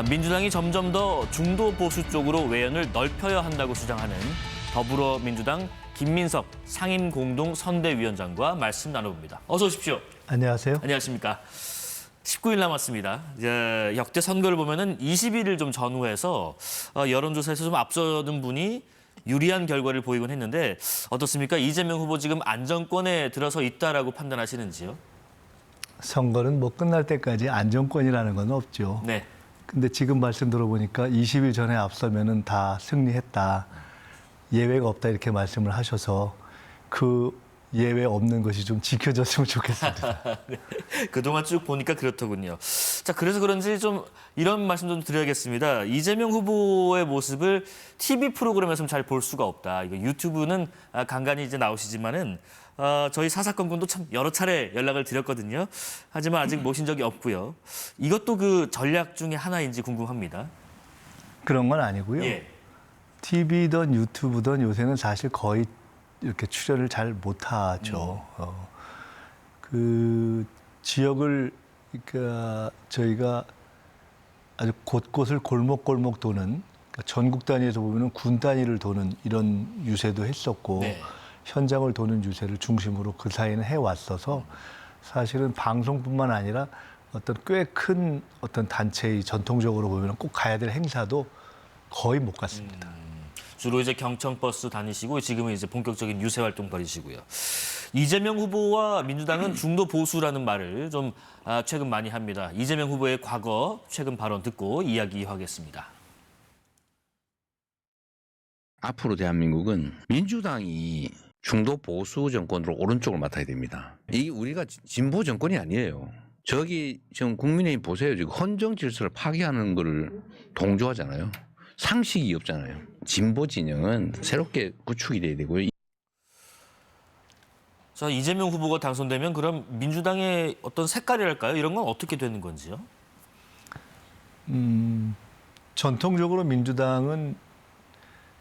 민주당이 점점 더 중도 보수 쪽으로 외연을 넓혀야 한다고 주장하는 더불어민주당 김민석 상임공동선대위원장과 말씀 나눠봅니다. 어서 오십시오. 안녕하세요. 안녕하십니까. 19일 남았습니다. 역대 선거를 보면은 20일을 좀 전후해서 여론조사에서 좀 앞서는 분이 유리한 결과를 보이곤 했는데 어떻습니까? 이재명 후보 지금 안정권에 들어서 있다라고 판단하시는지요? 선거는 뭐 끝날 때까지 안정권이라는 건 없죠. 네. 근데 지금 말씀 들어보니까 20일 전에 앞서면은 다 승리했다. 예외가 없다 이렇게 말씀을 하셔서 그 예외 없는 것이 좀 지켜졌으면 좋겠습니다. 네. 그동안 쭉 보니까 그렇더군요. 자, 그래서 그런지 좀 이런 말씀 좀 드려야겠습니다. 이재명 후보의 모습을 TV 프로그램에서는 잘 볼 수가 없다. 이거 유튜브는 간간히 이제 나오시지만은 저희 사사건군도 참 여러 차례 연락을 드렸거든요. 하지만 아직 모신 적이 없고요. 이것도 그 전략 중에 하나인지 궁금합니다. 그런 건 아니고요. 예. TV든 유튜브든 요새는 사실 거의 이렇게 출연을 잘 못하죠. 그 지역을 그러니까 저희가 아주 곳곳을 골목골목 도는 그러니까 전국 단위에서 보면은 군 단위를 도는 이런 유세도 했었고 네. 현장을 도는 유세를 중심으로 그 사이는 해왔어서 사실은 방송뿐만 아니라 어떤 꽤 큰 어떤 단체의 전통적으로 보면 꼭 가야 될 행사도 거의 못 갔습니다. 주로 이제 경청버스 다니시고 지금은 이제 본격적인 유세 활동 벌이시고요. 이재명 후보와 민주당은 중도 보수라는 말을 좀 최근 많이 합니다. 이재명 후보의 과거 최근 발언 듣고 이야기하겠습니다. 앞으로 대한민국은 민주당이 중도 보수 정권으로 오른쪽을 맡아야 됩니다. 이게 우리가 진보 정권이 아니에요. 저기 지금 국민의힘 보세요. 지금 헌정 질서를 파괴하는 거를 동조하잖아요. 상식이 없잖아요. 진보 진영은 새롭게 구축이 돼야 되고요. 자, 이재명 후보가 당선되면 그럼 민주당의 어떤 색깔이랄까요? 이런 건 어떻게 되는 건지요? 전통적으로 민주당은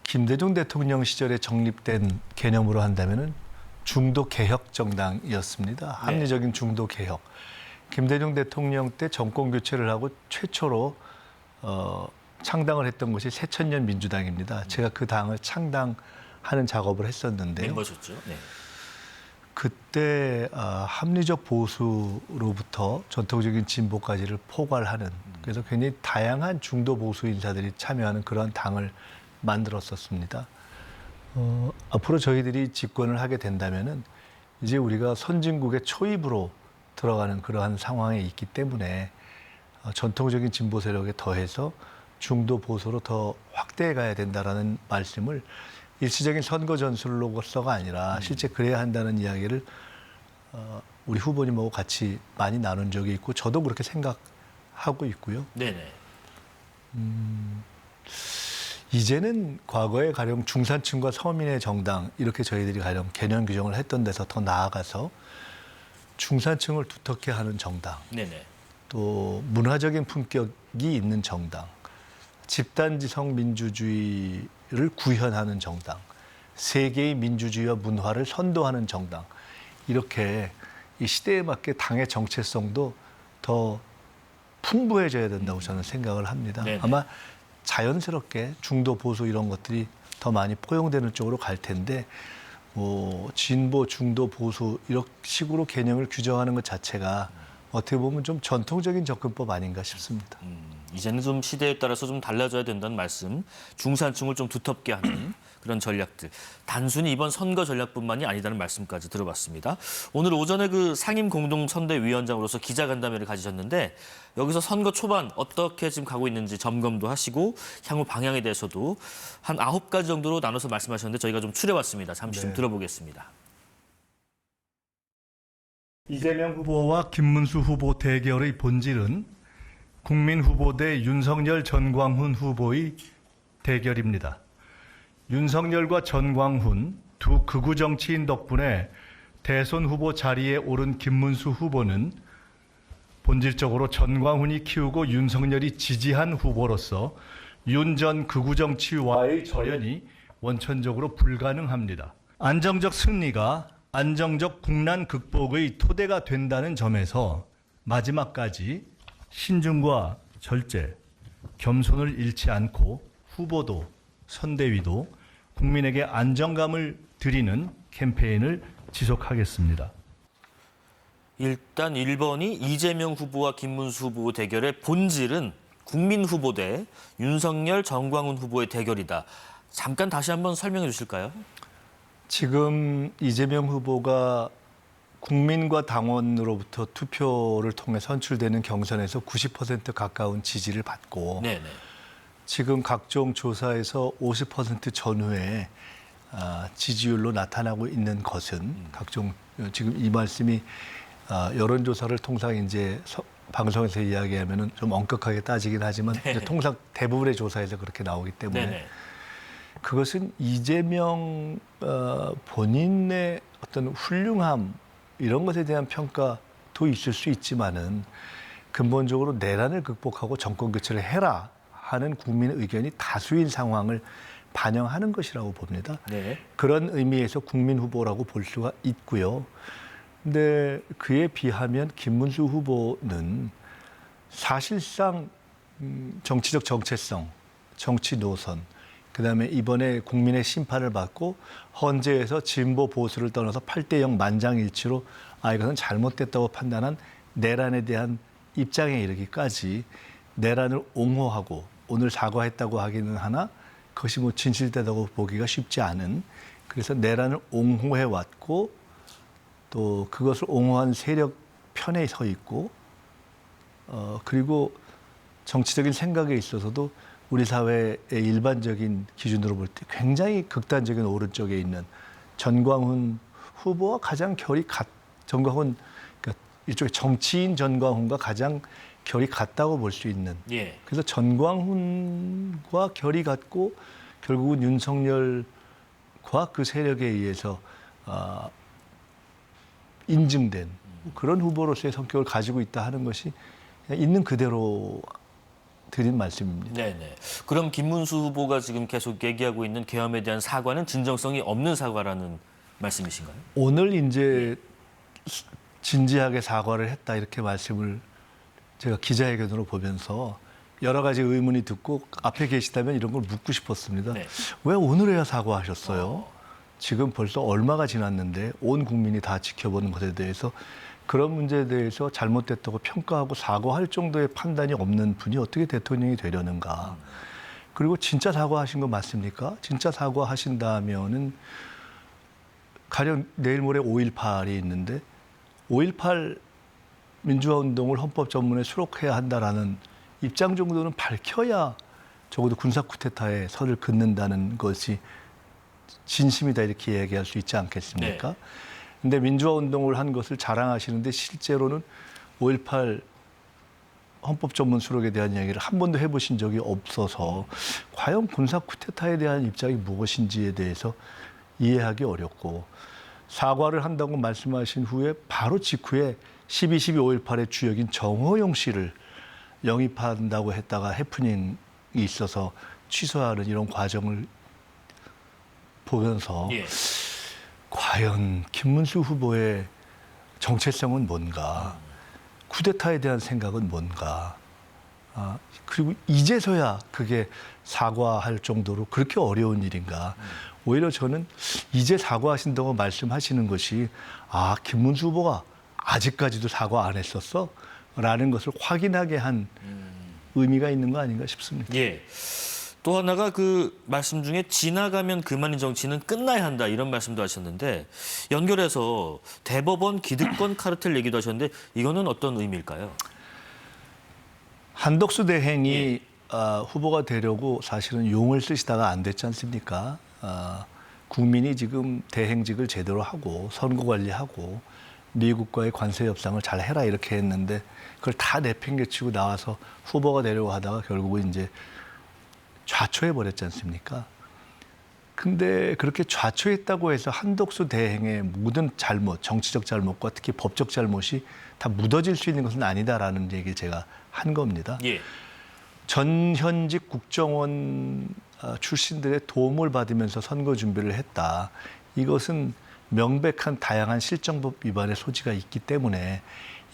김대중 대통령 시절에 정립된 개념으로 한다면은 중도 개혁 정당이었습니다. 합리적인 중도 개혁. 김대중 대통령 때 정권 교체를 하고 최초로 창당을 했던 것이 새천년 민주당입니다. 제가 그 당을 창당하는 작업을 했었는데요. 멤버셨죠? 네. 그때 합리적 보수로부터 전통적인 진보까지를 포괄하는 그래서 굉장히 다양한 중도 보수 인사들이 참여하는 그런 당을 만들었었습니다. 앞으로 저희들이 집권을 하게 된다면은 이제 우리가 선진국의 초입으로 들어가는 그러한 상황에 있기 때문에 전통적인 진보 세력에 더해서 중도 보수로 더 확대해 가야 된다라는 말씀을 일시적인 선거 전술로서가 아니라 실제 그래야 한다는 이야기를 우리 후보님하고 같이 많이 나눈 적이 있고 저도 그렇게 생각하고 있고요. 네네. 이제는 과거에 가령 중산층과 서민의 정당 이렇게 저희들이 가령 개념 규정을 했던 데서 더 나아가서 중산층을 두텁게 하는 정당, 네네. 또 문화적인 품격이 있는 정당, 집단지성 민주주의를 구현하는 정당, 세계의 민주주의와 문화를 선도하는 정당, 이렇게 이 시대에 맞게 당의 정체성도 더 풍부해져야 된다고 저는 생각을 합니다. 네네. 아마 자연스럽게 중도 보수 이런 것들이 더 많이 포용되는 쪽으로 갈 텐데 뭐 진보, 중도, 보수 이런 식으로 개념을 규정하는 것 자체가 어떻게 보면 좀 전통적인 접근법 아닌가 싶습니다. 이제는 좀 시대에 따라서 좀 달라져야 된다는 말씀, 중산층을 좀 두텁게 하는 그런 전략들. 단순히 이번 선거 전략뿐만이 아니다는 말씀까지 들어봤습니다. 오늘 오전에 그 상임공동선대위원장으로서 기자간담회를 가지셨는데 여기서 선거 초반 어떻게 지금 가고 있는지 점검도 하시고 향후 방향에 대해서도 한 9가지 정도로 나눠서 말씀하셨는데 저희가 좀 추려봤습니다. 잠시 좀 들어보겠습니다. 이재명 후보와 김문수 후보 대결의 본질은 국민 후보 대 윤석열, 전광훈 후보의 대결입니다. 윤석열과 전광훈 두 극우 정치인 덕분에 대선 후보 자리에 오른 김문수 후보는 본질적으로 전광훈이 키우고 윤석열이 지지한 후보로서 윤 전 극우 정치와의 절연이 원천적으로 불가능합니다. 안정적 승리가 안정적 국난 극복의 토대가 된다는 점에서 마지막까지 신중과 절제, 겸손을 잃지 않고 후보도 선대위도 국민에게 안정감을 드리는 캠페인을 지속하겠습니다. 일단 1번이 이재명 후보와 김문수 후보 대결의 본질은 국민 후보 대 윤석열, 정광훈 후보의 대결이다. 잠깐 다시 한번 설명해 주실까요? 지금 이재명 후보가 국민과 당원으로부터 투표를 통해 선출되는 경선에서 90% 가까운 지지를 받고 네네. 지금 각종 조사에서 50% 전후에 지지율로 나타나고 있는 것은 각종 지금 이 말씀이 여론조사를 통상 이제 방송에서 이야기하면은 좀 엄격하게 따지긴 하지만 네. 이제 통상 대부분의 조사에서 그렇게 나오기 때문에 네네. 그것은 이재명 본인의 어떤 훌륭함 이런 것에 대한 평가도 있을 수 있지만은 근본적으로 내란을 극복하고 정권 교체를 해라 하는 국민의 의견이 다수인 상황을 반영하는 것이라고 봅니다. 네. 그런 의미에서 국민 후보라고 볼 수가 있고요. 근데 그에 비하면 김문수 후보는 사실상 정치적 정체성, 정치 노선, 그다음에 이번에 국민의 심판을 받고 헌재에서 진보 보수를 떠나서 8대0 만장일치로 이것은 잘못됐다고 판단한 내란에 대한 입장에 이르기까지 내란을 옹호하고 오늘 사과했다고 하기는 하나 그것이 뭐 진실되다고 보기가 쉽지 않은 그래서 내란을 옹호해 왔고 또 그것을 옹호한 세력 편에 서 있고 그리고 정치적인 생각에 있어서도 우리 사회의 일반적인 기준으로 볼 때 굉장히 극단적인 오른쪽에 있는 전광훈 후보와 가장 전광훈 그러니까 일종의 정치인 전광훈과 가장 결이 같다고 볼 수 있는. 예. 그래서 전광훈과 결이 같고 결국은 윤석열과 그 세력에 의해서 인증된 그런 후보로서의 성격을 가지고 있다 하는 것이 그냥 있는 그대로 드린 말씀입니다. 네네. 그럼 김문수 후보가 지금 계속 얘기하고 있는 계엄에 대한 사과는 진정성이 없는 사과라는 말씀이신가요? 오늘 이제 진지하게 사과를 했다 이렇게 말씀을 제가 기자회견으로 보면서 여러 가지 의문이 듣고 앞에 계시다면 이런 걸 묻고 싶었습니다. 네. 왜 오늘에야 사과하셨어요? 지금 벌써 얼마가 지났는데 온 국민이 다 지켜보는 것에 대해서 그런 문제에 대해서 잘못됐다고 평가하고 사과할 정도의 판단이 없는 분이 어떻게 대통령이 되려는가. 그리고 진짜 사과하신 거 맞습니까? 진짜 사과하신다면은 가령 내일 모레 5.18이 있는데 5.18 민주화 운동을 헌법 전문에 수록해야 한다라는 입장 정도는 밝혀야 적어도 군사 쿠데타에 선을 긋는다는 것이 진심이다 이렇게 얘기할 수 있지 않겠습니까? 네. 근데 민주화 운동을 한 것을 자랑하시는데 실제로는 5.18 헌법 전문 수록에 대한 이야기를 한 번도 해보신 적이 없어서 과연 군사 쿠데타에 대한 입장이 무엇인지에 대해서 이해하기 어렵고 사과를 한다고 말씀하신 후에 바로 직후에 12.12.5.18의 주역인 정호영 씨를 영입한다고 했다가 해프닝이 있어서 취소하는 이런 과정을 보면서 예. 과연 김문수 후보의 정체성은 뭔가, 쿠데타에 대한 생각은 뭔가, 그리고 이제서야 그게 사과할 정도로 그렇게 어려운 일인가. 오히려 저는 이제 사과하신다고 말씀하시는 것이 김문수 후보가 아직까지도 사과 안 했었어? 라는 것을 확인하게 한 의미가 있는 거 아닌가 싶습니다. 예. 또 하나가 그 말씀 중에 지나가면 그만인 정치는 끝나야 한다 이런 말씀도 하셨는데 연결해서 대법원 기득권 카르텔 얘기도 하셨는데 이거는 어떤 의미일까요? 한덕수 대행이 후보가 되려고 사실은 용을 쓰시다가 안 됐지 않습니까? 국민이 지금 대행직을 제대로 하고 선거 관리하고 미국과의 관세 협상을 잘 해라 이렇게 했는데 그걸 다 내팽개치고 나와서 후보가 되려고 하다가 결국은 이제 좌초해 버렸지 않습니까? 근데 그렇게 좌초했다고 해서 한덕수 대행의 모든 잘못, 정치적 잘못과 특히 법적 잘못이 다 묻어질 수 있는 것은 아니다라는 얘기를 제가 한 겁니다. 예. 전현직 국정원 출신들의 도움을 받으면서 선거 준비를 했다. 이것은 명백한 다양한 실정법 위반의 소지가 있기 때문에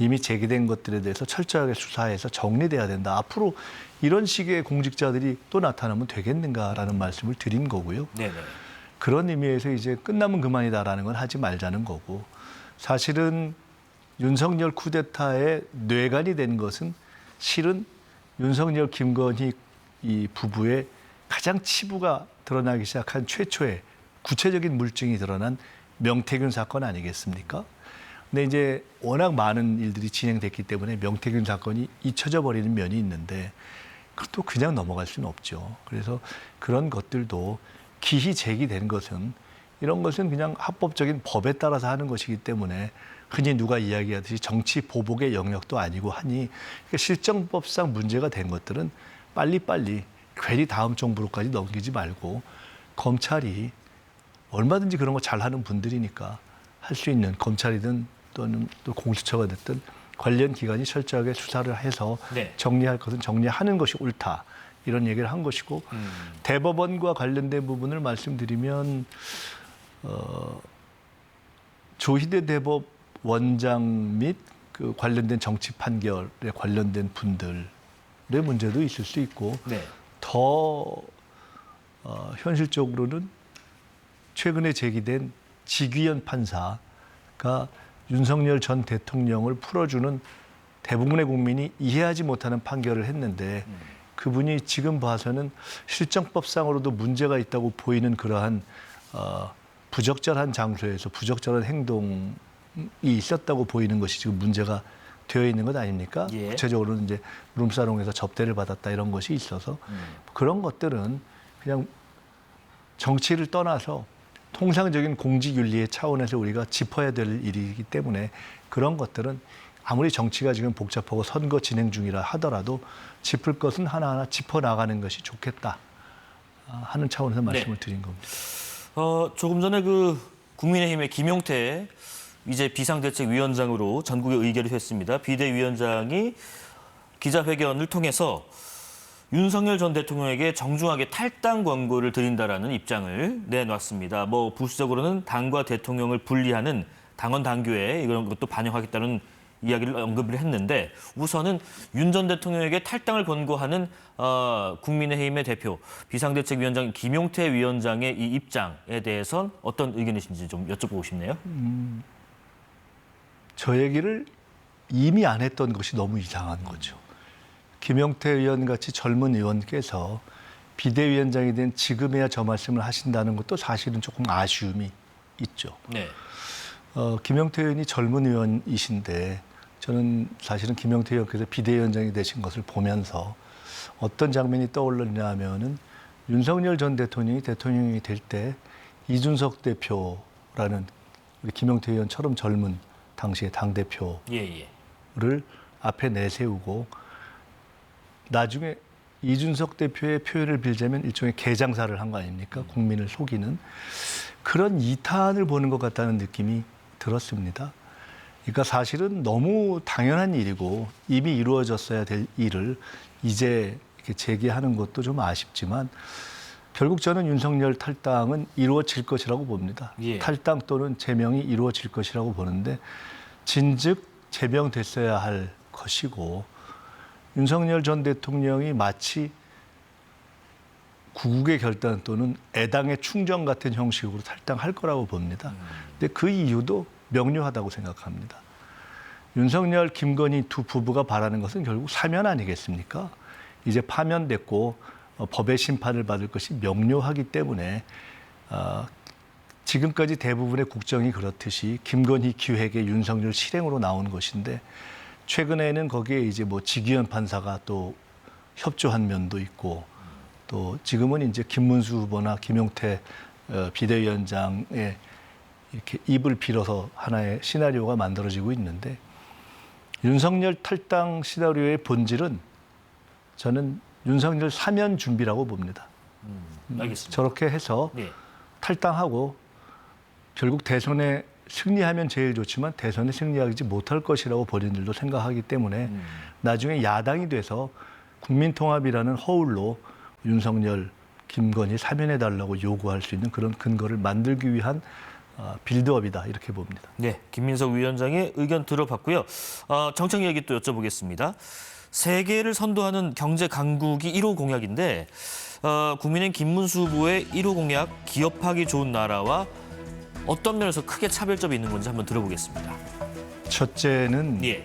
이미 제기된 것들에 대해서 철저하게 수사해서 정리돼야 된다. 앞으로 이런 식의 공직자들이 또 나타나면 되겠는가라는 말씀을 드린 거고요. 네네. 그런 의미에서 이제 끝나면 그만이다라는 건 하지 말자는 거고, 사실은 윤석열 쿠데타의 뇌관이 된 것은 실은 윤석열 김건희 이 부부의 가장 치부가 드러나기 시작한 최초의 구체적인 물증이 드러난 명태균 사건 아니겠습니까? 근데 이제 워낙 많은 일들이 진행됐기 때문에 명태균 사건이 잊혀져 버리는 면이 있는데 그것도 그냥 넘어갈 수는 없죠. 그래서 그런 것들도 기히 제기된 것은, 이런 것은 그냥 합법적인 법에 따라서 하는 것이기 때문에 흔히 누가 이야기하듯이 정치 보복의 영역도 아니고 하니, 실정법상 문제가 된 것들은 빨리빨리 괜히 다음 정부로까지 넘기지 말고, 검찰이 얼마든지 그런 거 잘하는 분들이니까 할 수 있는, 검찰이든 또는 또 공수처가 됐든 관련 기관이 철저하게 수사를 해서 네. 정리할 것은 정리하는 것이 옳다, 이런 얘기를 한 것이고, 대법원과 관련된 부분을 말씀드리면 조희대 대법원장 및 그 관련된 정치 판결에 관련된 분들의 문제도 있을 수 있고, 네. 더 현실적으로는 최근에 제기된 지귀현 판사가 윤석열 전 대통령을 풀어주는 대부분의 국민이 이해하지 못하는 판결을 했는데, 그분이 지금 봐서는 실정법상으로도 문제가 있다고 보이는 그러한 부적절한 장소에서 부적절한 행동이 있었다고 보이는 것이 지금 문제가 되어 있는 것 아닙니까? 예. 구체적으로는 이제 룸사롱에서 접대를 받았다, 이런 것이 있어서 그런 것들은 그냥 정치를 떠나서 통상적인 공직윤리의 차원에서 우리가 짚어야 될 일이기 때문에, 그런 것들은 아무리 정치가 지금 복잡하고 선거 진행 중이라 하더라도 짚을 것은 하나하나 짚어나가는 것이 좋겠다 하는 차원에서 말씀을 드린 겁니다. 조금 전에 그 국민의힘의 김용태 이제 비상대책위원장으로 전국에 의결이 됐습니다. 비대위원장이 기자회견을 통해서 윤석열 전 대통령에게 정중하게 탈당 권고를 드린다라는 입장을 내놨습니다. 뭐 부수적으로는 당과 대통령을 분리하는 당원 당규에 이런 것도 반영하겠다는 이야기를 언급을 했는데, 우선은 윤 전 대통령에게 탈당을 권고하는 국민의힘의 대표 비상대책위원장 김용태 위원장의 이 입장에 대해선 어떤 의견이신지 좀 여쭤보고 싶네요. 저 얘기를 이미 안 했던 것이 너무 이상한 거죠. 김용태 의원 같이 젊은 의원께서 비대위원장이 된 지금에야 저 말씀을 하신다는 것도 사실은 조금 아쉬움이 있죠. 네. 김용태 의원이 젊은 의원이신데, 저는 사실은 김용태 의원께서 비대위원장이 되신 것을 보면서 어떤 장면이 떠올랐냐 하면은, 윤석열 전 대통령이 대통령이 될 때 이준석 대표라는 우리 김용태 의원처럼 젊은 당시의 당대표를 예. 앞에 내세우고, 나중에 이준석 대표의 표현을 빌자면 일종의 개장사를 한 거 아닙니까? 국민을 속이는 그런 이탄을 보는 것 같다는 느낌이 들었습니다. 그러니까 사실은 너무 당연한 일이고 이미 이루어졌어야 될 일을 이제 이렇게 제기하는 것도 좀 아쉽지만, 결국 저는 윤석열 탈당은 이루어질 것이라고 봅니다. 예. 탈당 또는 제명이 이루어질 것이라고 보는데, 진즉 제명됐어야 할 것이고, 윤석열 전 대통령이 마치 구국의 결단 또는 애당의 충정 같은 형식으로 탈당할 거라고 봅니다. 근데 그 이유도 명료하다고 생각합니다. 윤석열, 김건희 두 부부가 바라는 것은 결국 사면 아니겠습니까? 이제 파면됐고 법의 심판을 받을 것이 명료하기 때문에 지금까지 대부분의 국정이 그렇듯이 김건희 기획의 윤석열 실행으로 나온 것인데, 최근에는 거기에 이제 뭐 지기현 판사가 또 협조한 면도 있고, 또 지금은 이제 김문수 후보나 김용태 비대위원장의 이렇게 입을 빌어서 하나의 시나리오가 만들어지고 있는데, 윤석열 탈당 시나리오의 본질은 저는 윤석열 사면 준비라고 봅니다. 알겠습니다. 저렇게 해서 네. 탈당하고 결국 대선에 승리하면 제일 좋지만 대선에 승리하지 못할 것이라고 본인들도 생각하기 때문에 나중에 야당이 돼서 국민통합이라는 허울로 윤석열, 김건희 사면해달라고 요구할 수 있는 그런 근거를 만들기 위한 빌드업이다 이렇게 봅니다. 네, 김민석 위원장의 의견 들어봤고요. 정책 얘기 또 여쭤보겠습니다. 세계를 선도하는 경제 강국이 1호 공약인데 국민의힘 김문수 후보의 1호 공약 기업하기 좋은 나라와 어떤 면에서 크게 차별점이 있는 건지 한번 들어보겠습니다. 첫째는 예.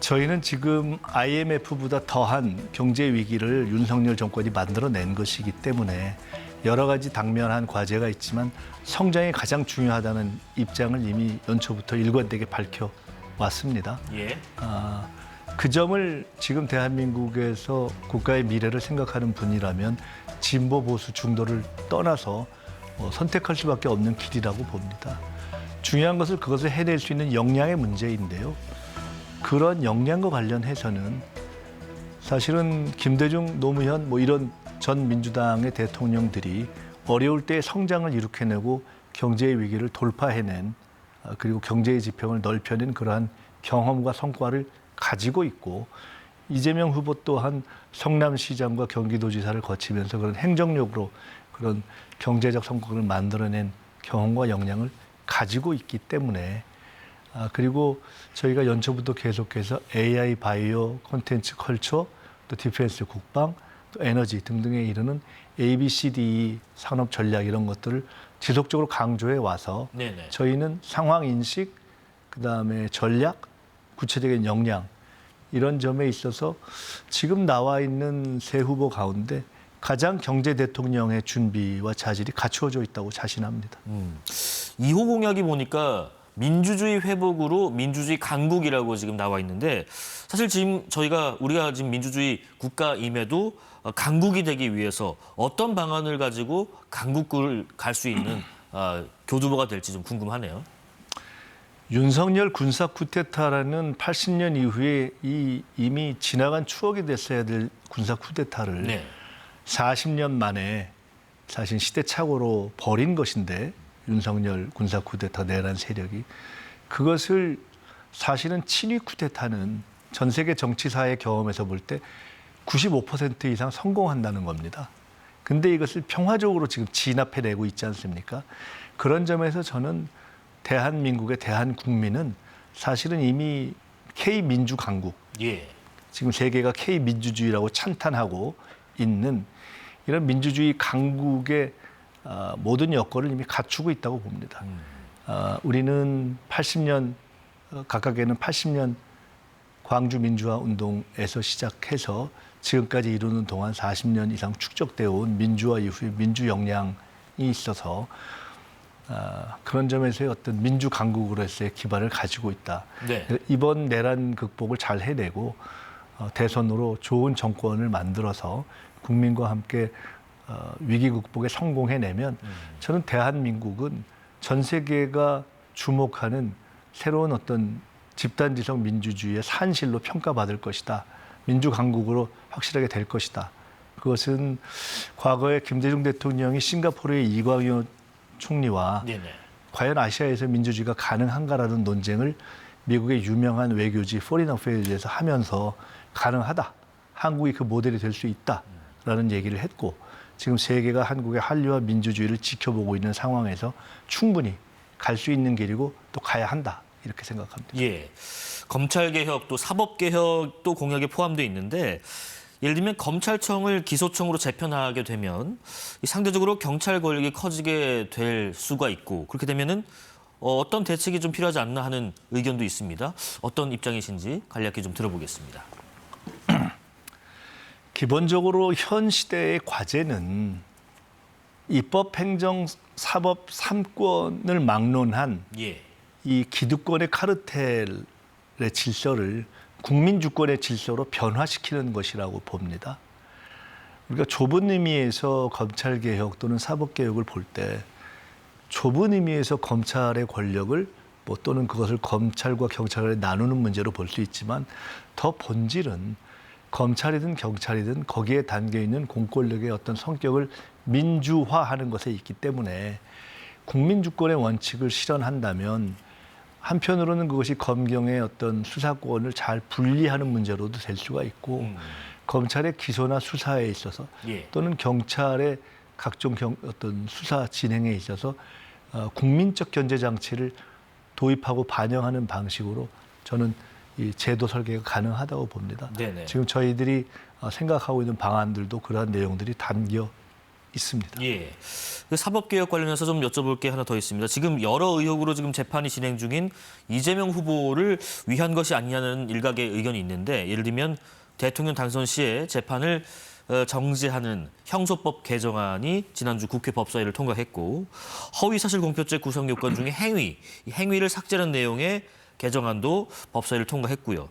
저희는 지금 IMF보다 더한 경제 위기를 윤석열 정권이 만들어낸 것이기 때문에 여러 가지 당면한 과제가 있지만 성장이 가장 중요하다는 입장을 이미 연초부터 일관되게 밝혀왔습니다. 예. 그 점을 지금 대한민국에서 국가의 미래를 생각하는 분이라면 진보 보수 중도를 떠나서 선택할 수밖에 없는 길이라고 봅니다. 중요한 것은 그것을 해낼 수 있는 역량의 문제인데요. 그런 역량과 관련해서는 사실은 김대중, 노무현 이런 전 민주당의 대통령들이 어려울 때 성장을 일으켜내고 경제의 위기를 돌파해낸 그리고 경제의 지평을 넓혀낸 그러한 경험과 성과를 가지고 있고 이재명 후보 또한 성남시장과 경기도지사를 거치면서 그런 행정력으로 그런 경제적 성과를 만들어낸 경험과 역량을 가지고 있기 때문에 그리고 저희가 연초부터 계속해서 AI, 바이오, 콘텐츠, 컬처, 또 디펜스, 국방, 또 에너지 등등에 이르는 ABCD 산업 전략 이런 것들을 지속적으로 강조해 와서 네네. 저희는 상황 인식, 그다음에 전략, 구체적인 역량 이런 점에 있어서 지금 나와 있는 세 후보 가운데 가장 경제 대통령의 준비와 자질이 갖추어져 있다고 자신합니다. 2호 공약이 보니까 민주주의 회복으로 민주주의 강국이라고 지금 나와 있는데 사실 지금 우리가 지금 민주주의 국가임에도 강국이 되기 위해서 어떤 방안을 가지고 강국을 갈 수 있는 교두보가 될지 좀 궁금하네요. 윤석열 군사 쿠데타라는 80년 이후에 이미 지나간 추억이 됐어야 될 군사 쿠데타를 네. 40년 만에 사실 시대착오로 벌인 것인데 윤석열 군사 쿠데타 내란 세력이 그것을 사실은 친위 쿠데타는 전 세계 정치사의 경험에서 볼 때 95% 이상 성공한다는 겁니다. 근데 이것을 평화적으로 지금 진압해내고 있지 않습니까? 그런 점에서 저는 대한민국의 대한국민은 사실은 이미 K민주 강국, 예. 지금 세계가 K민주주의라고 찬탄하고 있는 이런 민주주의 강국의 모든 여건을 이미 갖추고 있다고 봅니다. 우리는 80년, 각각에는 80년 광주 민주화 운동에서 시작해서 지금까지 이루는 동안 40년 이상 축적되어 온 민주화 이후의 민주 역량이 있어서 그런 점에서의 어떤 민주 강국으로서의 기반을 가지고 있다. 네. 이번 내란 극복을 잘 해내고 대선으로 좋은 정권을 만들어서 국민과 함께 위기 극복에 성공해내면 저는 대한민국은 전 세계가 주목하는 새로운 어떤 집단지성 민주주의의 산실로 평가받을 것이다. 민주강국으로 확실하게 될 것이다. 그것은 과거에 김대중 대통령이 싱가포르의 이광효 총리와 네네. 과연 아시아에서 민주주의가 가능한가라는 논쟁을 미국의 유명한 외교지 포린 어페어즈에서 하면서 가능하다. 한국이 그 모델이 될 수 있다라는 얘기를 했고 지금 세계가 한국의 한류와 민주주의를 지켜보고 있는 상황에서 충분히 갈 수 있는 길이고 또 가야 한다. 이렇게 생각합니다. 예. 검찰개혁 또 사법개혁도 공약에 포함되어 있는데 예를 들면 검찰청을 기소청으로 재편하게 되면 상대적으로 경찰 권력이 커지게 될 수가 있고 그렇게 되면은 어떤 대책이 좀 필요하지 않나 하는 의견도 있습니다. 어떤 입장이신지 간략히 좀 들어보겠습니다. 기본적으로 현 시대의 과제는 입법, 행정, 사법 3권을 막론한 예. 이 기득권의 카르텔의 질서를 국민 주권의 질서로 변화시키는 것이라고 봅니다. 우리가 좁은 의미에서 검찰 개혁 또는 사법 개혁을 볼 때 좁은 의미에서 검찰의 권력을 또는 그것을 검찰과 경찰에 나누는 문제로 볼 수 있지만 더 본질은 검찰이든 경찰이든 거기에 담겨 있는 공권력의 어떤 성격을 민주화하는 것에 있기 때문에 국민 주권의 원칙을 실현한다면 한편으로는 그것이 검경의 어떤 수사권을 잘 분리하는 문제로도 될 수가 있고 검찰의 기소나 수사에 있어서 예. 또는 경찰의 각종 어떤 수사 진행에 있어서 국민적 견제 장치를 도입하고 반영하는 방식으로 저는 이 제도 설계가 가능하다고 봅니다. 네네. 지금 저희들이 생각하고 있는 방안들도 그러한 내용들이 담겨 있습니다. 예. 그 사법개혁 관련해서 좀 여쭤볼 게 하나 더 있습니다. 지금 여러 의혹으로 지금 재판이 진행 중인 이재명 후보를 위한 것이 아니냐는 일각의 의견이 있는데, 예를 들면 대통령 당선 시에 재판을 정지하는 형소법 개정안이 지난주 국회 법사위를 통과했고, 허위사실 공표죄 구성 요건 중에 행위, 이 행위를 삭제하는 내용의 개정안도 법사위를 통과했고요.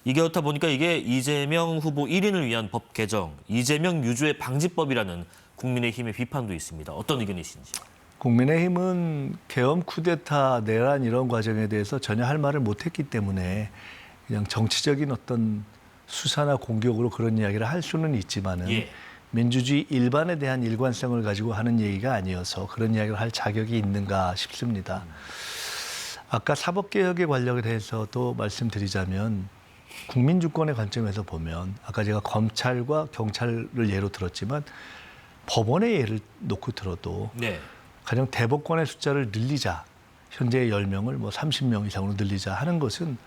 이게 그렇다 보니까 이게 이재명 후보 1인을 위한 법 개정, 이재명 유죄 방지법이라는 국민의힘의 비판도 있습니다. 어떤 의견이신지? 국민의힘은 계엄 쿠데타 내란 이런 과정에 대해서 전혀 할 말을 못했기 때문에 그냥 정치적인 어떤 수사나 공격으로 그런 이야기를 할 수는 있지만은 예. 민주주의 일반에 대한 일관성을 가지고 하는 얘기가 아니어서 그런 이야기를 할 자격이 있는가 싶습니다. 아까 사법개혁에 관련해서도 말씀드리자면 국민주권의 관점에서 보면 아까 제가 검찰과 경찰을 예로 들었지만 법원의 예를 놓고 들어도 네. 가령 대법관의 숫자를 늘리자, 현재 10명을 뭐 30명 이상으로 늘리자 하는 것은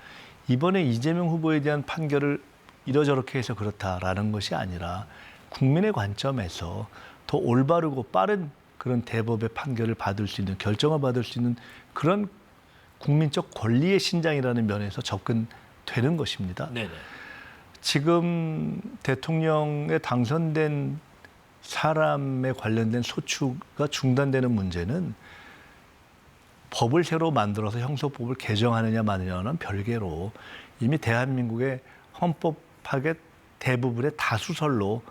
이번에 이재명 후보에 대한 판결을 이러저렇게 해서 그렇다라는 것이 아니라 국민의 관점에서 더 올바르고 빠른 그런 대법의 판결을 받을 수 있는, 결정을 받을 수 있는 그런 국민적 권리의 신장이라는 면에서 접근되는 것입니다. 네네. 지금 대통령에 당선된 사람에 관련된 소추가 중단되는 문제는 법을 새로 만들어서 형소법을 개정하느냐 마느냐는 별개로 이미 대한민국의 헌법 파괴 대부분의 다수설로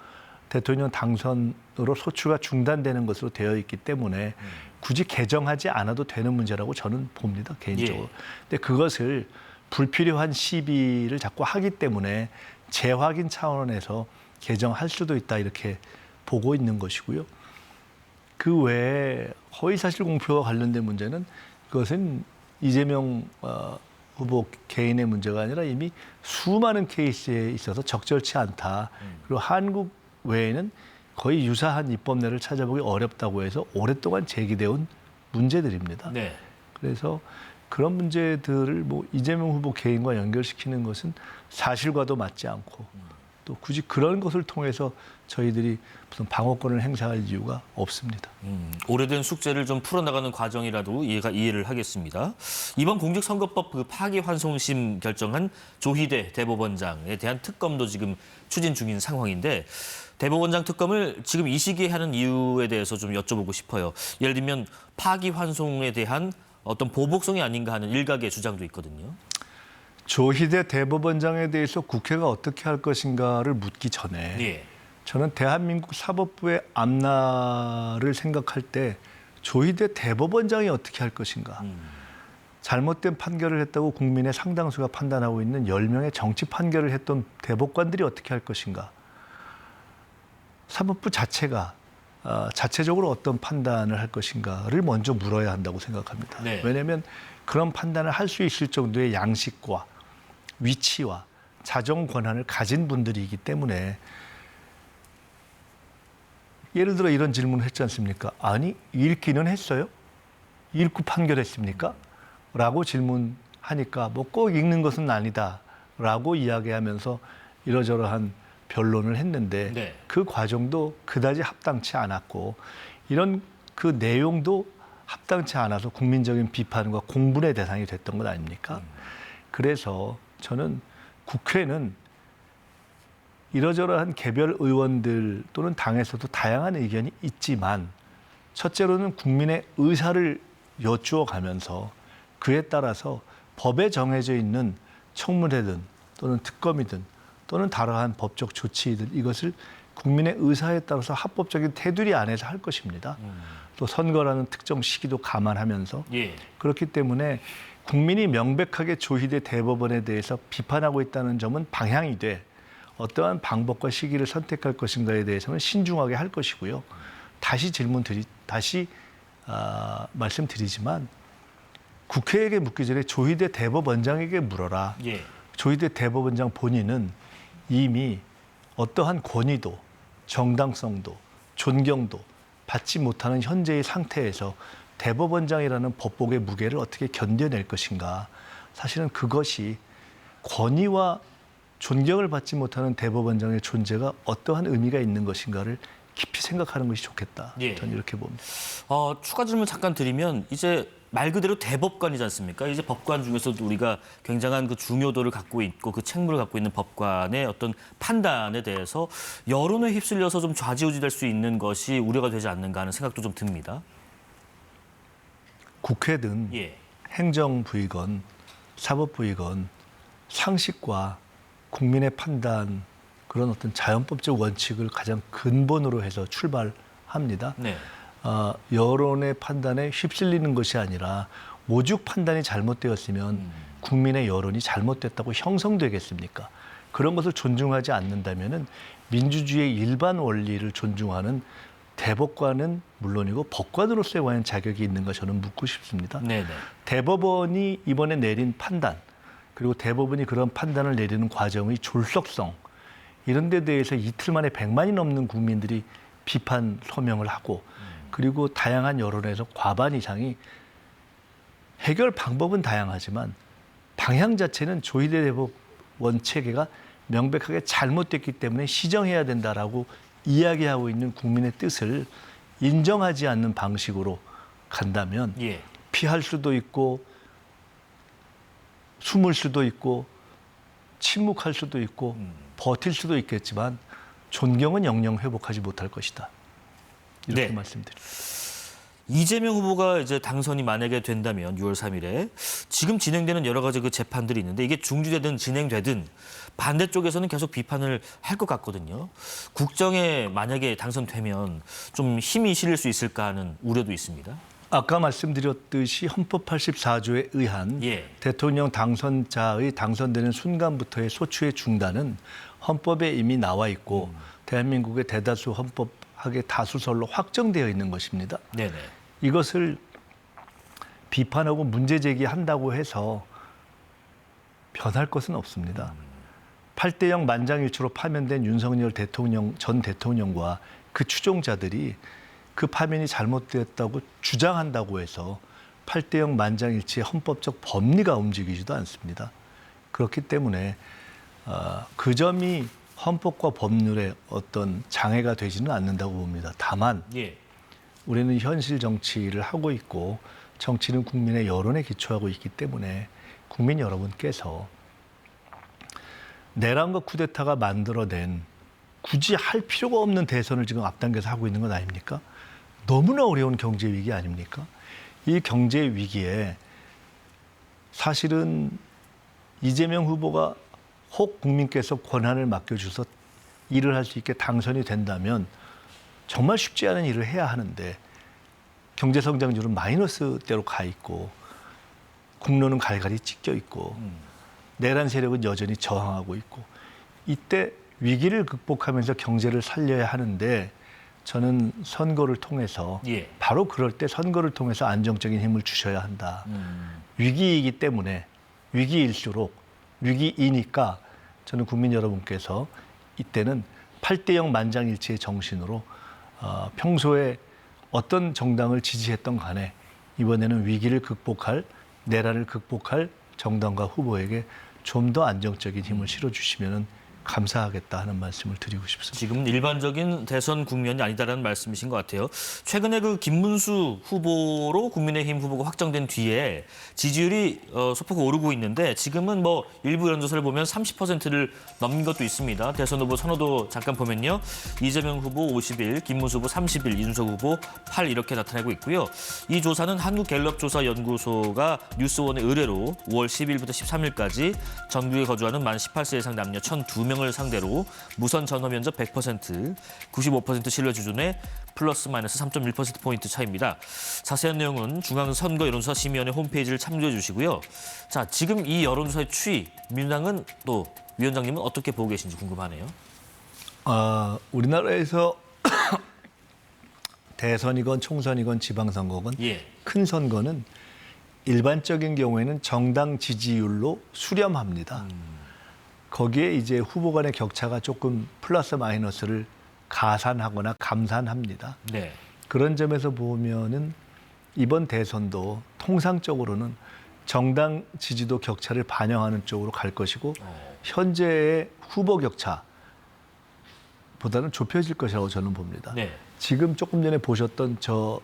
대통령 당선으로 소추가 중단되는 것으로 되어 있기 때문에 굳이 개정하지 않아도 되는 문제라고 저는 봅니다, 개인적으로. 근데 그것을 불필요한 시비를 자꾸 하기 때문에 재확인 차원에서 개정할 수도 있다 이렇게 보고 있는 것이고요. 그 외에 허위사실 공표와 관련된 문제는 그것은 이재명 후보 개인의 문제가 아니라 이미 수많은 케이스에 있어서 적절치 않다. 그리고 한국 외에는 거의 유사한 입법례를 찾아보기 어렵다고 해서 오랫동안 제기되어 온 문제들입니다. 네. 그래서 그런 문제들을 뭐 이재명 후보 개인과 연결시키는 것은 사실과도 맞지 않고 또 굳이 그런 것을 통해서 저희들이 무슨 방어권을 행사할 이유가 없습니다. 오래된 숙제를 좀 풀어나가는 과정이라도 이해를 하겠습니다. 이번 공직선거법 그 파기환송심 결정한 조희대 대법원장에 대한 특검도 지금 추진 중인 상황인데, 대법원장 특검을 지금 이 시기에 하는 이유에 대해서 좀 여쭤보고 싶어요. 예를 들면 파기환송에 대한 어떤 보복성이 아닌가 하는 일각의 주장도 있거든요. 조희대 대법원장에 대해서 국회가 어떻게 할 것인가를 묻기 전에 예. 저는 대한민국 사법부의 앞날을 생각할 때 조희대 대법원장이 어떻게 할 것인가. 잘못된 판결을 했다고 국민의 상당수가 판단하고 있는 10명의 정치 판결을 했던 대법관들이 어떻게 할 것인가. 사법부 자체가 자체적으로 어떤 판단을 할 것인가를 먼저 물어야 한다고 생각합니다. 네. 왜냐하면 그런 판단을 할 수 있을 정도의 양식과 위치와 자정 권한을 가진 분들이기 때문에 예를 들어 이런 질문을 했지 않습니까? 아니, 읽기는 했어요? 읽고 판결했습니까? 라고 질문하니까 뭐 꼭 읽는 것은 아니다 라고 이야기하면서 이러저러한 변론을 했는데 네. 그 과정도 그다지 합당치 않았고 이런 그 내용도 합당치 않아서 국민적인 비판과 공분의 대상이 됐던 것 아닙니까? 그래서 저는 국회는 이러저러한 개별 의원들 또는 당에서도 다양한 의견이 있지만 첫째로는 국민의 의사를 여쭈어 가면서 그에 따라서 법에 정해져 있는 청문회든 또는 특검이든 또는 다르한 법적 조치이든 이것을 국민의 의사에 따라서 합법적인 테두리 안에서 할 것입니다. 또 선거라는 특정 시기도 감안하면서 예. 그렇기 때문에 국민이 명백하게 조희대 대법원에 대해서 비판하고 있다는 점은 방향이 돼 어떠한 방법과 시기를 선택할 것인가에 대해서는 신중하게 할 것이고요. 다시 말씀드리지만 국회에게 묻기 전에 조희대 대법원장에게 물어라. 예. 조희대 대법원장 본인은 이미 어떠한 권위도 정당성도 존경도 받지 못하는 현재의 상태에서 대법원장이라는 법복의 무게를 어떻게 견뎌낼 것인가. 사실은 그것이 권위와 존경을 받지 못하는 대법원장의 존재가 어떠한 의미가 있는 것인가를 깊이 생각하는 것이 좋겠다. 예. 저는 이렇게 봅니다. 추가 질문 잠깐 드리면 이제 말 그대로 대법관이지 않습니까? 이제 법관 중에서도 우리가 굉장한 그 중요도를 갖고 있고 그 책무를 갖고 있는 법관의 어떤 판단에 대해서 여론에 휩쓸려서 좀 좌지우지될 수 있는 것이 우려가 되지 않는가 하는 생각도 좀 듭니다. 국회든 예. 행정부이건 사법부이건 상식과 국민의 판단 그런 어떤 자연법적 원칙을 가장 근본으로 해서 출발합니다. 네. 여론의 판단에 휩쓸리는 것이 아니라 오죽 판단이 잘못되었으면 국민의 여론이 잘못됐다고 형성되겠습니까? 그런 것을 존중하지 않는다면은 민주주의의 일반 원리를 존중하는 대법관은 물론이고 법관으로서의 과연 자격이 있는가 저는 묻고 싶습니다. 네네. 대법원이 이번에 내린 판단 그리고 대법원이 그런 판단을 내리는 과정의 졸속성 이런 데 대해서 이틀 만에 100만이 넘는 국민들이 비판 소명을 하고 그리고 다양한 여론에서 과반 이상이 해결 방법은 다양하지만 방향 자체는 조희대 대법원 체계가 명백하게 잘못됐기 때문에 시정해야 된다라고 이야기하고 있는 국민의 뜻을 인정하지 않는 방식으로 간다면 예. 피할 수도 있고 숨을 수도 있고 침묵할 수도 있고 버틸 수도 있겠지만 존경은 영영 회복하지 못할 것이다. 이렇게 네. 말씀드립니다. 이재명 후보가 이제 당선이 만약에 된다면 6월 3일에 지금 진행되는 여러 가지 그 재판들이 있는데 이게 중지되든 진행되든 반대쪽에서는 계속 비판을 할 것 같거든요. 국정에 만약에 당선되면 좀 힘이 실릴 수 있을까 하는 우려도 있습니다. 아까 말씀드렸듯이 헌법 84조에 의한 예. 대통령 당선자의 당선되는 순간부터의 소추의 중단은 헌법에 이미 나와 있고 대한민국의 대다수 헌법학의 다수설로 확정되어 있는 것입니다. 네네. 이것을 비판하고 문제 제기한다고 해서 변할 것은 없습니다. 8대0 만장일치로 파면된 윤석열 전 대통령과 그 추종자들이 그 파면이 잘못되었다고 주장한다고 해서 8대0 만장일치의 헌법적 법리가 움직이지도 않습니다. 그렇기 때문에 그 점이 헌법과 법률에 어떤 장애가 되지는 않는다고 봅니다. 다만 예. 우리는 현실 정치를 하고 있고 정치는 국민의 여론에 기초하고 있기 때문에 국민 여러분께서 내란과 쿠데타가 만들어낸 굳이 할 필요가 없는 대선을 지금 앞당겨서 하고 있는 건 아닙니까? 너무나 어려운 경제 위기 아닙니까? 이 경제 위기에 사실은 이재명 후보가 혹 국민께서 권한을 맡겨주셔서 일을 할 수 있게 당선이 된다면 정말 쉽지 않은 일을 해야 하는데 경제 성장률은 마이너스대로 가 있고 국론은 갈갈이 찢겨 있고 내란 세력은 여전히 저항하고 있고 이때 위기를 극복하면서 경제를 살려야 하는데 저는 선거를 통해서 예. 바로 그럴 때 선거를 통해서 안정적인 힘을 주셔야 한다. 위기이기 때문에 위기일수록 위기이니까 저는 국민 여러분께서 이때는 8대0 만장일치의 정신으로 평소에 어떤 정당을 지지했던 간에 이번에는 위기를 극복할 내란을 극복할 정당과 후보에게 좀 더 안정적인 힘을 실어주시면 감사하겠다 하는 말씀을 드리고 싶습니다. 지금은 일반적인 대선 국면이 아니다라는 말씀이신 것 같아요. 최근에 그 김문수 후보로 국민의힘 후보가 확정된 뒤에 지지율이 소폭 오르고 있는데 지금은 뭐 일부 여론조사를 보면 30%를 넘긴 것도 있습니다. 대선 후보 선호도 잠깐 보면요. 이재명 후보 51, 김문수 후보 31, 이준석 후보 8 이렇게 나타내고 있고요. 이 조사는 한국갤럽조사연구소가 뉴스원의 의뢰로 5월 10일부터 13일까지 전국에 거주하는 만 18세 이상 남녀 1,002명을 상대로 무선 전화 면접 100%, 95% 신뢰 기준에 플러스 마이너스 3.1%포인트 차이입니다. 자세한 내용은 중앙선거 여론조사 심의위원회 홈페이지를 참조해 주시고요. 자, 지금 이 여론조사의 추이, 민주당은 또 위원장님은 어떻게 보고 계신지 궁금하네요. 우리나라에서 대선이건 총선이건 지방선거건 예. 큰 선거는 일반적인 경우에는 정당 지지율로 수렴합니다. 거기에 이제 후보 간의 격차가 조금 플러스 마이너스를 가산하거나 감산합니다. 네. 그런 점에서 보면은 이번 대선도 통상적으로는 정당 지지도 격차를 반영하는 쪽으로 갈 것이고 현재의 후보 격차보다는 좁혀질 것이라고 저는 봅니다. 네. 지금 조금 전에 보셨던 저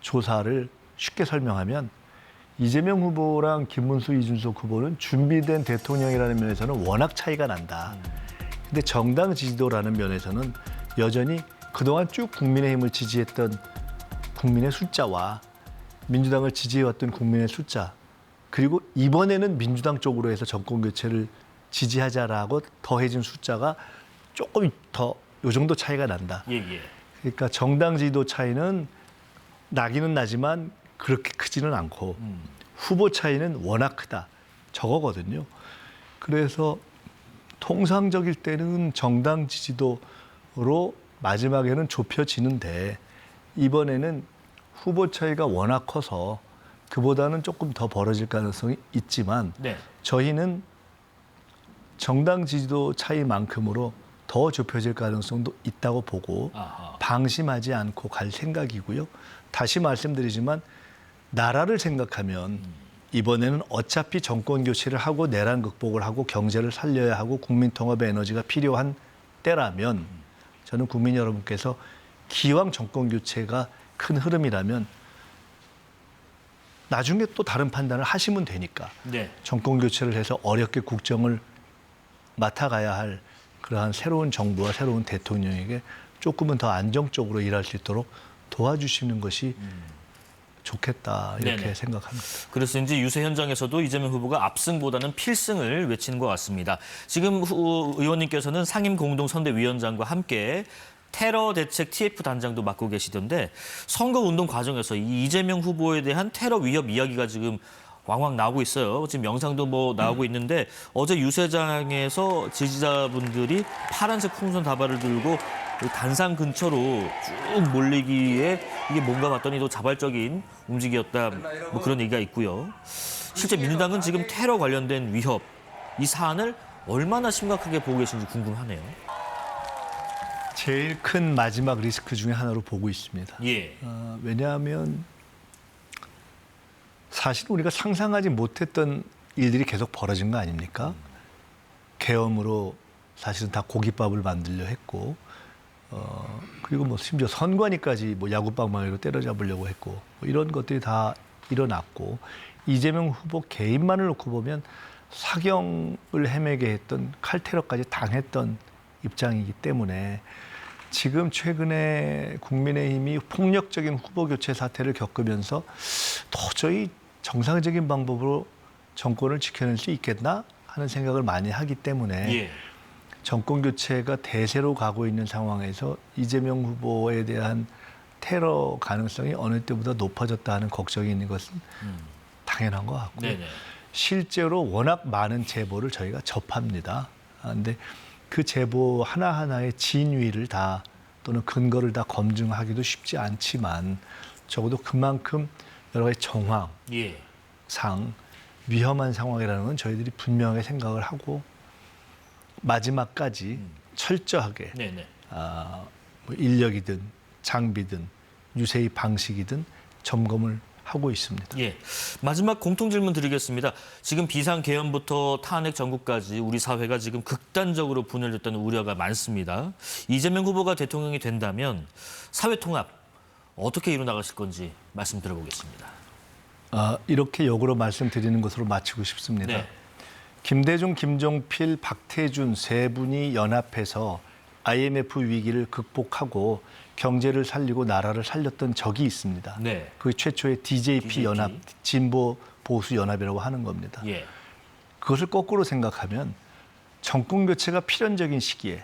조사를 쉽게 설명하면 이재명 후보랑 김문수, 이준석 후보는 준비된 대통령이라는 면에서는 워낙 차이가 난다. 근데 정당 지지도라는 면에서는 여전히 그동안 쭉 국민의힘을 지지했던 국민의 숫자와 민주당을 지지해왔던 국민의 숫자, 그리고 이번에는 민주당 쪽으로 해서 정권 교체를 지지하자라고 더해진 숫자가 조금 더 요 정도 차이가 난다. 예, 예. 그러니까 정당 지지도 차이는 나기는 나지만 그렇게 크지는 않고 후보 차이는 워낙 크다. 저거거든요. 그래서 통상적일 때는 정당 지지도로 마지막에는 좁혀지는데 이번에는 후보 차이가 워낙 커서 그보다는 조금 더 벌어질 가능성이 있지만 네. 저희는 정당 지지도 차이만큼으로 더 좁혀질 가능성도 있다고 보고 아하. 방심하지 않고 갈 생각이고요. 다시 말씀드리지만 나라를 생각하면 이번에는 어차피 정권 교체를 하고 내란 극복을 하고 경제를 살려야 하고 국민 통합의 에너지가 필요한 때라면 저는 국민 여러분께서 기왕 정권 교체가 큰 흐름이라면 나중에 또 다른 판단을 하시면 되니까 네. 정권 교체를 해서 어렵게 국정을 맡아가야 할 그러한 새로운 정부와 새로운 대통령에게 조금은 더 안정적으로 일할 수 있도록 도와주시는 것이 좋겠다 이렇게 네네. 생각합니다. 그래서 이제 유세 현장에서도 이재명 후보가 압승보다는 필승을 외치는 것 같습니다. 지금 의원님께서는 상임 공동선대위원장과 함께 테러 대책 TF 단장도 맡고 계시던데 선거운동 과정에서 이 이재명 후보에 대한 테러 위협 이야기가 지금 왕왕 나오고 있어요. 지금 영상도 뭐 나오고 있는데 어제 유세장에서 지지자분들이 파란색 풍선 다발을 들고 단상 근처로 쭉 몰리기에 이게 뭔가 봤더니 또 자발적인 움직이었다 뭐 그런 얘기가 있고요. 실제 민주당은 지금 테러 관련된 위협 이 사안을 얼마나 심각하게 보고 계신지 궁금하네요. 제일 큰 마지막 리스크 중에 하나로 보고 있습니다. 예. 왜냐하면 사실 우리가 상상하지 못했던 일들이 계속 벌어진 거 아닙니까? 계엄으로 사실은 다 고깃밥을 만들려 했고, 그리고 뭐 심지어 선관위까지 뭐 야구방망이로 때려잡으려고 했고, 뭐 이런 것들이 다 일어났고, 이재명 후보 개인만을 놓고 보면 사경을 헤매게 했던 칼테러까지 당했던 입장이기 때문에 지금 최근에 국민의힘이 폭력적인 후보 교체 사태를 겪으면서 도저히 정상적인 방법으로 정권을 지켜낼 수 있겠나 하는 생각을 많이 하기 때문에 예. 정권 교체가 대세로 가고 있는 상황에서 이재명 후보에 대한 테러 가능성이 어느 때보다 높아졌다 하는 걱정이 있는 것은 당연한 것 같고요. 네네. 실제로 워낙 많은 제보를 저희가 접합니다. 그런데 그 제보 하나하나의 진위를 다 또는 근거를 다 검증하기도 쉽지 않지만 적어도 그만큼 여러 가지 정황, 예. 상, 위험한 상황이라는 건 저희들이 분명하게 생각을 하고 마지막까지 철저하게 네네. 뭐 인력이든 장비든 유세의 방식이든 점검을 하고 있습니다. 예. 마지막 공통 질문 드리겠습니다. 지금 비상계엄부터 탄핵 전국까지 우리 사회가 지금 극단적으로 분열됐다는 우려가 많습니다. 이재명 후보가 대통령이 된다면 사회 통합 어떻게 이루어나가실 건지 말씀 들어보겠습니다. 이렇게 역으로 말씀드리는 것으로 마치고 싶습니다. 네. 김대중, 김종필, 박태준 세 분이 연합해서 IMF 위기를 극복하고 경제를 살리고 나라를 살렸던 적이 있습니다. 네. 그 최초의 DJP 연합, 진보 보수 연합이라고 하는 겁니다. 예. 그것을 거꾸로 생각하면 정권 교체가 필연적인 시기에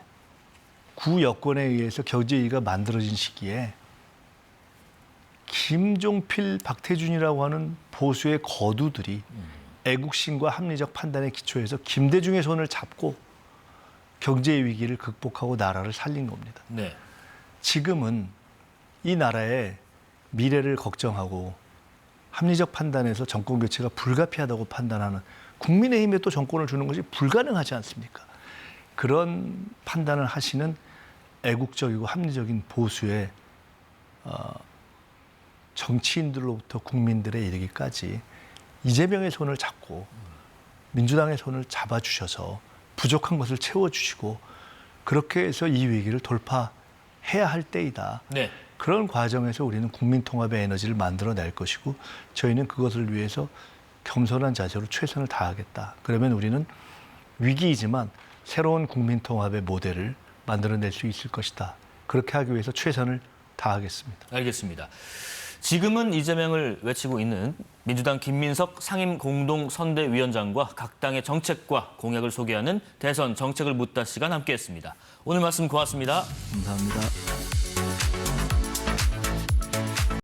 구 여건에 의해서 경제 위기가 만들어진 시기에 김종필, 박태준이라고 하는 보수의 거두들이 애국심과 합리적 판단에 기초해서 김대중의 손을 잡고 경제 위기를 극복하고 나라를 살린 겁니다. 네. 지금은 이 나라의 미래를 걱정하고 합리적 판단에서 정권 교체가 불가피하다고 판단하는 국민의힘에 또 정권을 주는 것이 불가능하지 않습니까? 그런 판단을 하시는 애국적이고 합리적인 보수의 정치인들로부터 국민들에 이르기까지 이재명의 손을 잡고 민주당의 손을 잡아주셔서 부족한 것을 채워주시고 그렇게 해서 이 위기를 돌파해야 할 때이다. 네. 그런 과정에서 우리는 국민통합의 에너지를 만들어낼 것이고 저희는 그것을 위해서 겸손한 자세로 최선을 다하겠다. 그러면 우리는 위기이지만 새로운 국민통합의 모델을 만들어낼 수 있을 것이다. 그렇게 하기 위해서 최선을 다하겠습니다. 알겠습니다. 지금은 이재명을 외치고 있는 민주당 김민석 상임공동선대위원장과 각 당의 정책과 공약을 소개하는 대선 정책을 묻다 시간 함께했습니다. 오늘 말씀 고맙습니다. 감사합니다.